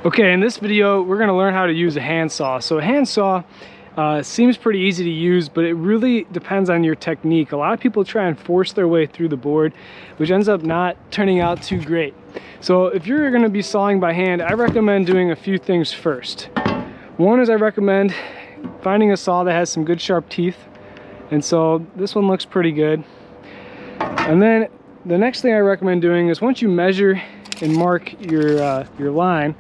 Okay, in this video, we're gonna learn how to use a handsaw. So a handsaw seems pretty easy to use, but it really depends on your technique. A lot of people try and force their way through the board, which ends up not turning out too great. So if you're gonna be sawing by hand, I recommend doing a few things first. One is I recommend finding a saw that has some good sharp teeth. And so this one looks pretty good. And then the next thing I recommend doing is once you measure and mark your line,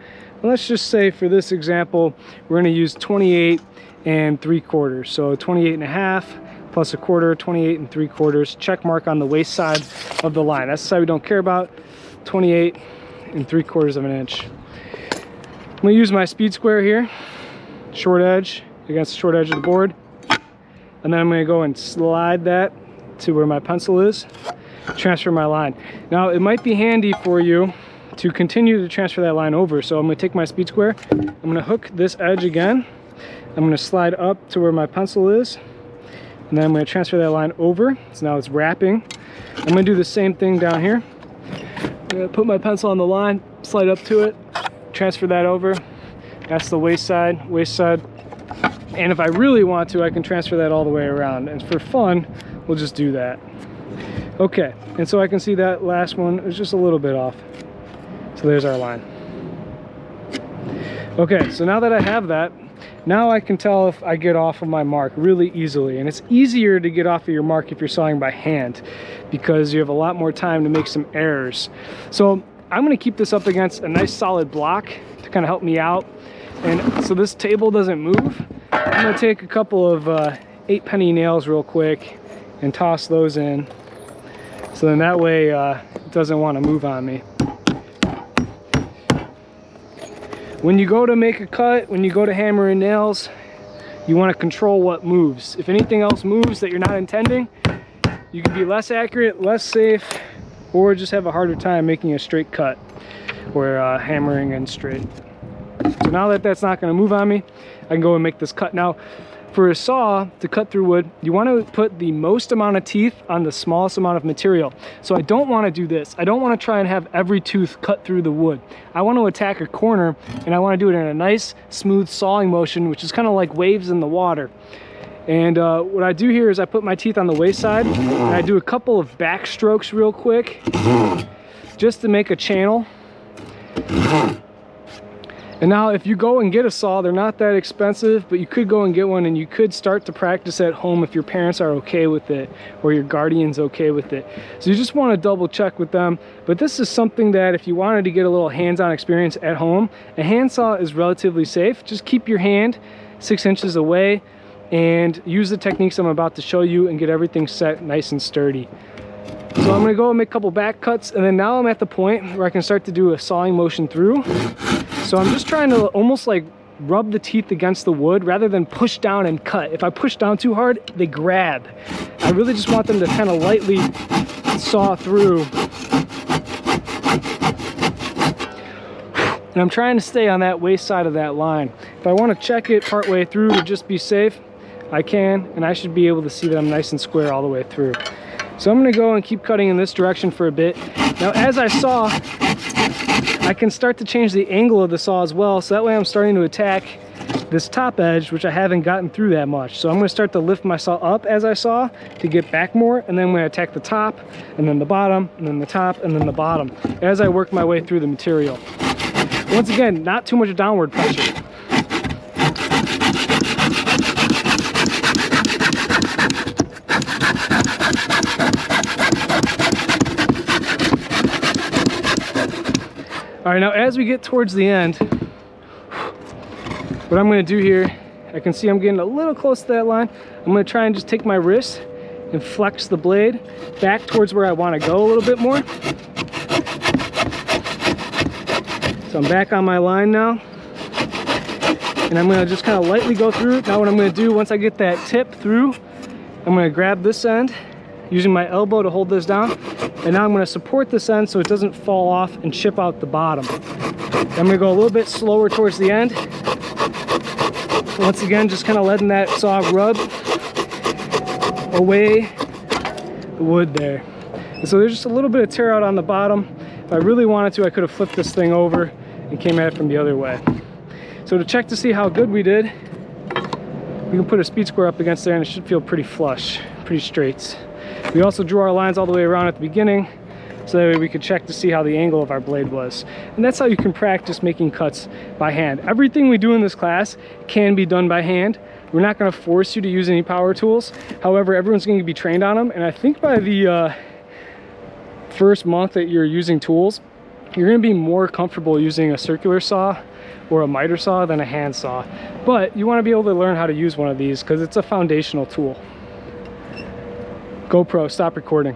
let's just say for this example, we're going to use 28 3/4. So 28 1/2 plus 1/4, 28 3/4. Check mark on the waist side of the line. That's the side we don't care about. 28 3/4 of an inch. I'm going to use my speed square here, short edge against the short edge of the board. And then I'm going to go and slide that to where my pencil is, transfer my line. Now it might be handy for you to continue to transfer that line over. So I'm going to take my speed square, I'm going to hook this edge again, I'm going to slide up to where my pencil is, and then I'm going to transfer that line over. So now it's wrapping. I'm going to do the same thing down here. I'm going to put my pencil on the line, slide up to it, transfer that over. That's the waist side, and if I really want to, I can transfer that all the way around, and for fun we'll just do that. Okay, and so I can see that last one is just a little bit off. So there's our line. Okay, so now that I have that, now I can tell if I get off of my mark really easily. And it's easier to get off of your mark if you're sawing by hand because you have a lot more time to make some errors. So I'm gonna keep this up against a nice solid block to kind of help me out. And so this table doesn't move, I'm gonna take a couple of 8-penny nails real quick and toss those in. So then that way it doesn't want to move on me. When you go to make a cut, when you go to hammer in nails, you want to control what moves. If anything else moves that you're not intending, you can be less accurate, less safe, or just have a harder time making a straight cut or hammering in straight. So now that that's not going to move on me, I can go and make this cut. Now, for a saw to cut through wood, you want to put the most amount of teeth on the smallest amount of material. So I don't want to do this. I don't want to try and have every tooth cut through the wood. I want to attack a corner, and I want to do it in a nice, smooth sawing motion, which is kind of like waves in the water. And what I do here is I put my teeth on the waist side, and I do a couple of back strokes real quick, just to make a channel. And now if you go and get a saw, they're not that expensive, but you could go and get one and you could start to practice at home if your parents are okay with it or your guardian's okay with it. So you just want to double check with them. But this is something that if you wanted to get a little hands-on experience at home, a handsaw is relatively safe. Just keep your hand 6 inches away and use the techniques I'm about to show you and get everything set nice and sturdy. So I'm going to go and make a couple back cuts, and then now I'm at the point where I can start to do a sawing motion through. So I'm just trying to almost like rub the teeth against the wood rather than push down and cut. If I push down too hard, they grab. I really just want them to kind of lightly saw through. And I'm trying to stay on that waist side of that line. If I want to check it part way through to just be safe, I can, and I should be able to see that I'm nice and square all the way through. So I'm going to go and keep cutting in this direction for a bit. Now as I saw, I can start to change the angle of the saw as well, so that way I'm starting to attack this top edge, which I haven't gotten through that much. So I'm going to start to lift my saw up as I saw to get back more, and then I'm going to attack the top, and then the bottom, and then the top, and then the bottom as I work my way through the material. Once again, not too much downward pressure. All right, now as we get towards the end, what I'm going to do here, I can see I'm getting a little close to that line. I'm going to try and just take my wrist and flex the blade back towards where I want to go a little bit more. So I'm back on my line now, and I'm going to just kind of lightly go through it. Now what I'm going to do, once I get that tip through, I'm going to grab this end using my elbow to hold this down, and now I'm going to support this end so it doesn't fall off and chip out the bottom. I'm going to go a little bit slower towards the end. Once again, just kind of letting that saw rub away the wood there. And so there's just a little bit of tear out on the bottom. If I really wanted to, I could have flipped this thing over and came at it from the other way. So to check to see how good we did, we can put a speed square up against there and it should feel pretty flush, pretty straight. We also drew our lines all the way around at the beginning, so that way we could check to see how the angle of our blade was. And that's how you can practice making cuts by hand. Everything we do in this class can be done by hand. We're not going to force you to use any power tools. However, everyone's going to be trained on them. And I think by the first month that you're using tools, you're going to be more comfortable using a circular saw or a miter saw than a handsaw. But you want to be able to learn how to use one of these because it's a foundational tool. GoPro, stop recording.